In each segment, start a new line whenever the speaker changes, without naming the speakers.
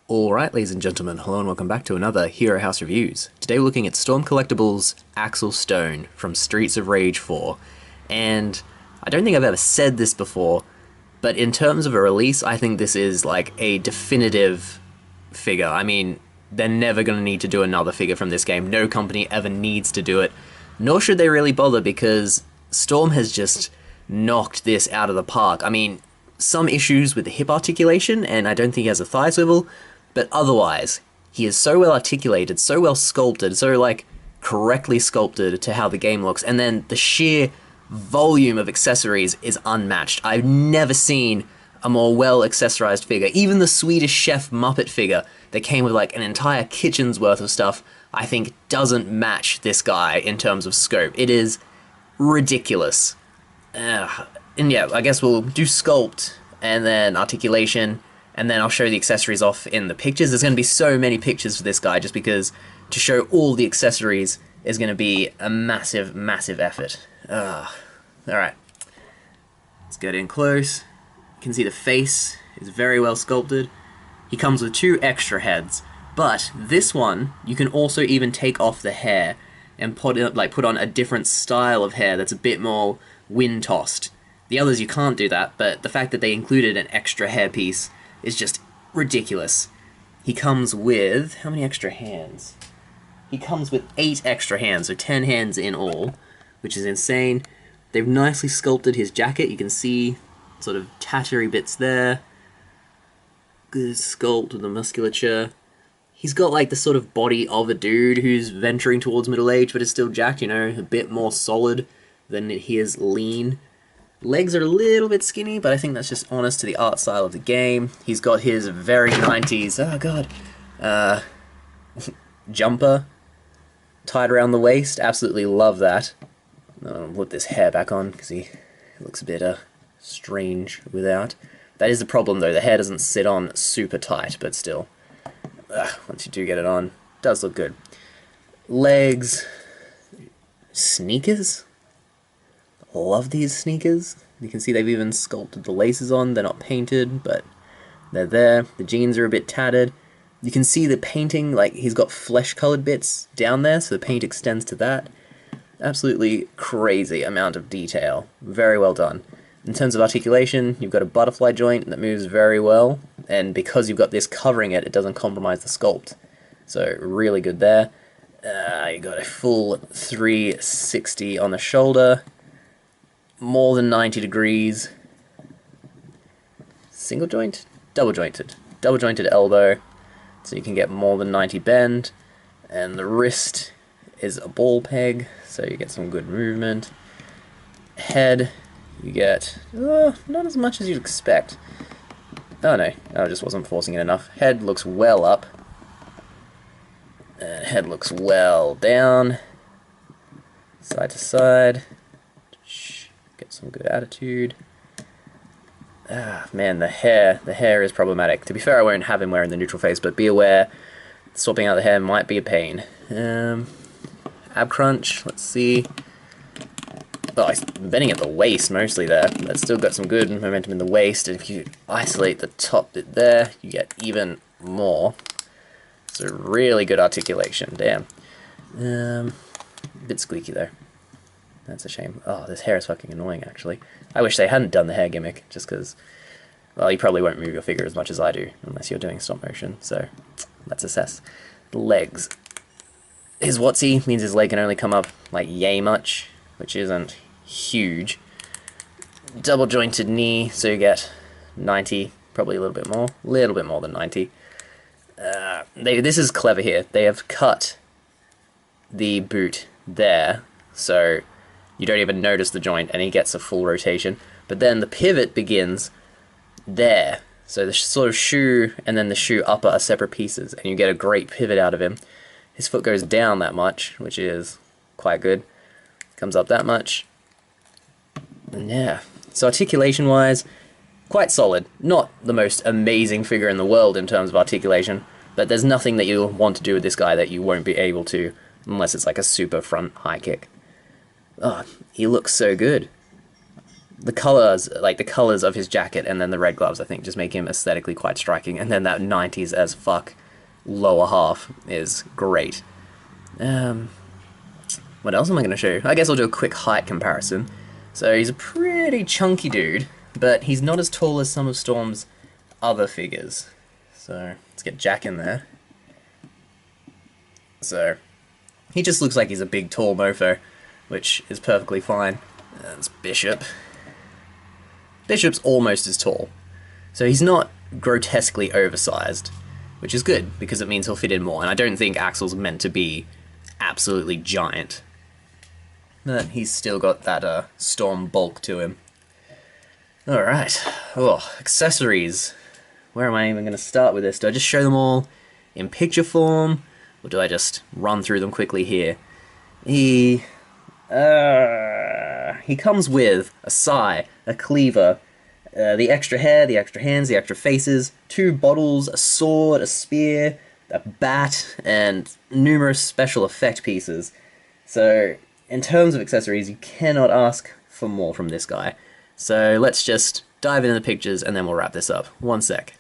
Alright, ladies and gentlemen, hello and welcome back to another Hero House Reviews. Today we're looking at Storm Collectibles' Axel Stone from Streets of Rage 4. And I don't think I've ever said this before, but in terms of a release, I think this is like a definitive figure. I mean, they're never going to need to do another figure from this game. No company ever needs to do it, nor should they really bother because Storm has just knocked this out of the park. I mean, some issues with the hip articulation, and I don't think he has a thigh swivel, but otherwise, he is so well articulated, so well sculpted, so like correctly sculpted to how the game looks, and then the sheer volume of accessories is unmatched. I've never seen a more well accessorized figure. Even the Swedish Chef Muppet figure that came with like an entire kitchen's worth of stuff, I think doesn't match this guy in terms of scope. It is ridiculous. And yeah, I guess we'll do sculpt and then articulation, and then I'll show the accessories off in the pictures. There's going to be so many pictures for this guy just because to show all the accessories is going to be a massive, massive effort. Alright, let's get in close. You can see the face is very well sculpted. He comes with 2 extra heads, but this one, you can also even take off the hair and put on a different style of hair that's a bit more wind-tossed. The others you can't do that, but the fact that they included an extra hairpiece is just ridiculous. He comes with... how many extra hands? He comes with 8 extra hands, so 10 hands in all, which is insane. They've nicely sculpted his jacket. You can see sort of tattery bits there. Good sculpt with the musculature. He's got like the sort of body of a dude who's venturing towards middle age, but is still jacked, you know, a bit more solid than he is lean. Legs are a little bit skinny, but I think that's just honest to the art style of the game. He's got his very 90s, oh god, jumper tied around the waist. Absolutely love that. I'll put this hair back on because he looks a bit strange without. That is the problem though, the hair doesn't sit on super tight, but still, once you do get it on, it does look good. Legs, sneakers. Love these sneakers. You can see they've even sculpted the laces on. They're not painted, but they're there. The jeans are a bit tattered. You can see the painting, like he's got flesh-colored bits down there, so the paint extends to that. Absolutely crazy amount of detail. Very well done. In terms of articulation, you've got a butterfly joint that moves very well, and because you've got this covering it, it doesn't compromise the sculpt. So really good there. You got a full 360 on the shoulder. More than 90 degrees. Single joint? Double jointed. Double jointed elbow, so you can get more than 90 bend. And the wrist is a ball peg, so you get some good movement. Head, you get not as much as you'd expect. Oh no, I just wasn't forcing it enough. Head looks well up. Head looks well down. Side to side. Get some good attitude. Man, the hair is problematic. To be fair, I won't have him wearing the neutral face, but be aware, swapping out the hair might be a pain. Ab crunch, let's see. Oh, he's bending at the waist mostly there, but still got some good momentum in the waist, and if you isolate the top bit there, you get even more. So really good articulation, damn. A bit squeaky though. That's a shame. Oh, this hair is fucking annoying, actually. I wish they hadn't done the hair gimmick, just because, well, you probably won't move your figure as much as I do, unless you're doing stop motion, so let's assess. The legs. His WotC means his leg can only come up, like, yay much, which isn't huge. Double jointed knee, so you get 90, probably a little bit more than 90. This is clever here. They have cut the boot there, so you don't even notice the joint, and he gets a full rotation. But then the pivot begins there. So the sort of shoe and then the shoe upper are separate pieces, and you get a great pivot out of him. His foot goes down that much, which is quite good. Comes up that much. And yeah, so articulation-wise, quite solid. Not the most amazing figure in the world in terms of articulation, but there's nothing that you'll want to do with this guy that you won't be able to, unless it's like a super front high kick. Oh, he looks so good. the colors, like the colors of his jacket and then the red gloves, I think just make him aesthetically quite striking. And then that 90s as fuck lower half is great. What else am I going to show you? I guess I'll do a quick height comparison. So he's a pretty chunky dude, but he's not as tall as some of Storm's other figures. So let's get Jack in there. So he just looks like he's a big tall mofo, which is perfectly fine. That's Bishop. Bishop's almost as tall, so he's not grotesquely oversized, which is good because it means he'll fit in more, and I don't think Axel's meant to be absolutely giant. But he's still got that Storm bulk to him. Alright, accessories. Where am I even going to start with this? Do I just show them all in picture form, or do I just run through them quickly here? He comes with a sai, a cleaver, the extra hair, the extra hands, the extra faces, 2 bottles, a sword, a spear, a bat, and numerous special effect pieces. So, in terms of accessories, you cannot ask for more from this guy. So let's just dive into the pictures and then we'll wrap this up. One sec.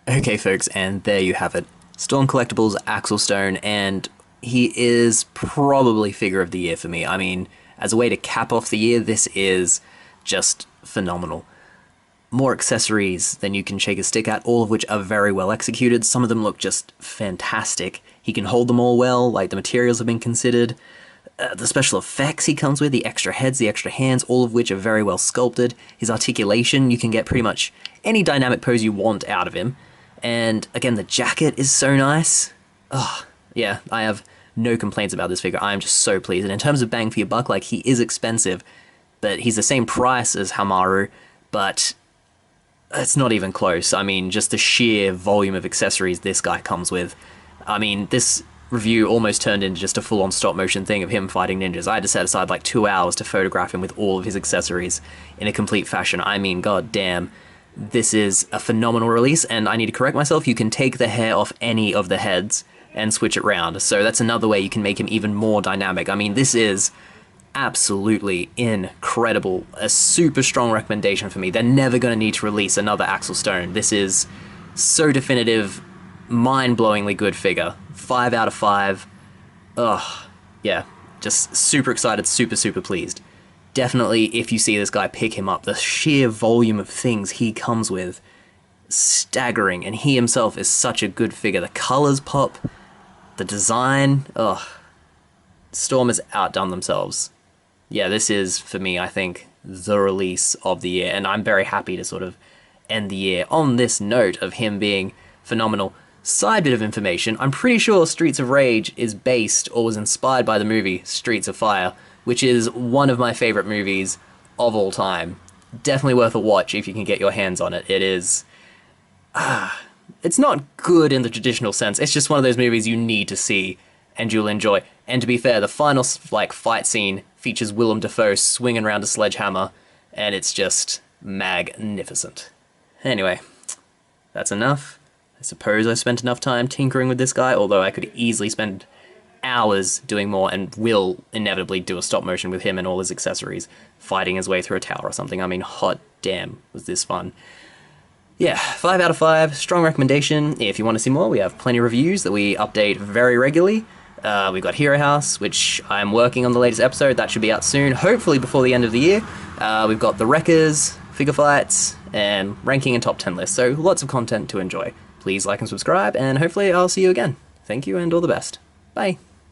Okay folks, and there you have it. Storm Collectibles, Axel Stone, and he is probably figure of the year for me. I mean, as a way to cap off the year, this is just phenomenal. More accessories than you can shake a stick at, all of which are very well executed. Some of them look just fantastic. He can hold them all well, like the materials have been considered. The special effects he comes with, the extra heads, the extra hands, all of which are very well sculpted. His articulation, you can get pretty much any dynamic pose you want out of him. And again, the jacket is so nice. Oh, yeah, I have no complaints about this figure. I am just so pleased. And in terms of bang for your buck, like, he is expensive, but he's the same price as Hamaru, but it's not even close. I mean, just the sheer volume of accessories this guy comes with. I mean, this review almost turned into just a full-on stop-motion thing of him fighting ninjas. I had to set aside like 2 hours to photograph him with all of his accessories in a complete fashion. I mean, god damn. This is a phenomenal release, and I need to correct myself, you can take the hair off any of the heads and switch it round, so that's another way you can make him even more dynamic. I mean, this is absolutely incredible. A super strong recommendation for me. They're never going to need to release another Axel Stone. This is so definitive, mind-blowingly good figure. 5 out of 5. Ugh, yeah, just super excited, super pleased. Definitely, if you see this guy, pick him up. The sheer volume of things he comes with, staggering, and he himself is such a good figure. The colors pop, the design, ugh. Storm has outdone themselves. Yeah, this is, for me, I think, the release of the year, and I'm very happy to sort of end the year on this note of him being phenomenal. Side bit of information, I'm pretty sure Streets of Rage is based or was inspired by the movie Streets of Fire, which is one of my favorite movies of all time. Definitely worth a watch if you can get your hands on it. It is... it's not good in the traditional sense, it's just one of those movies you need to see and you'll enjoy. And to be fair, the final fight scene features Willem Dafoe swinging around a sledgehammer, and it's just magnificent. Anyway, that's enough. I suppose I spent enough time tinkering with this guy, although I could easily spend hours doing more and will inevitably do a stop motion with him and all his accessories, fighting his way through a tower or something. I mean, hot damn, was this fun. Yeah, 5 out of 5, strong recommendation. If you want to see more, we have plenty of reviews that we update very regularly. We've got Hero House, which I'm working on the latest episode. That should be out soon, hopefully before the end of the year. We've got the Wreckers, figure fights, and ranking and top 10 lists, so lots of content to enjoy. Please like and subscribe, and hopefully I'll see you again. Thank you, and all the best. Bye.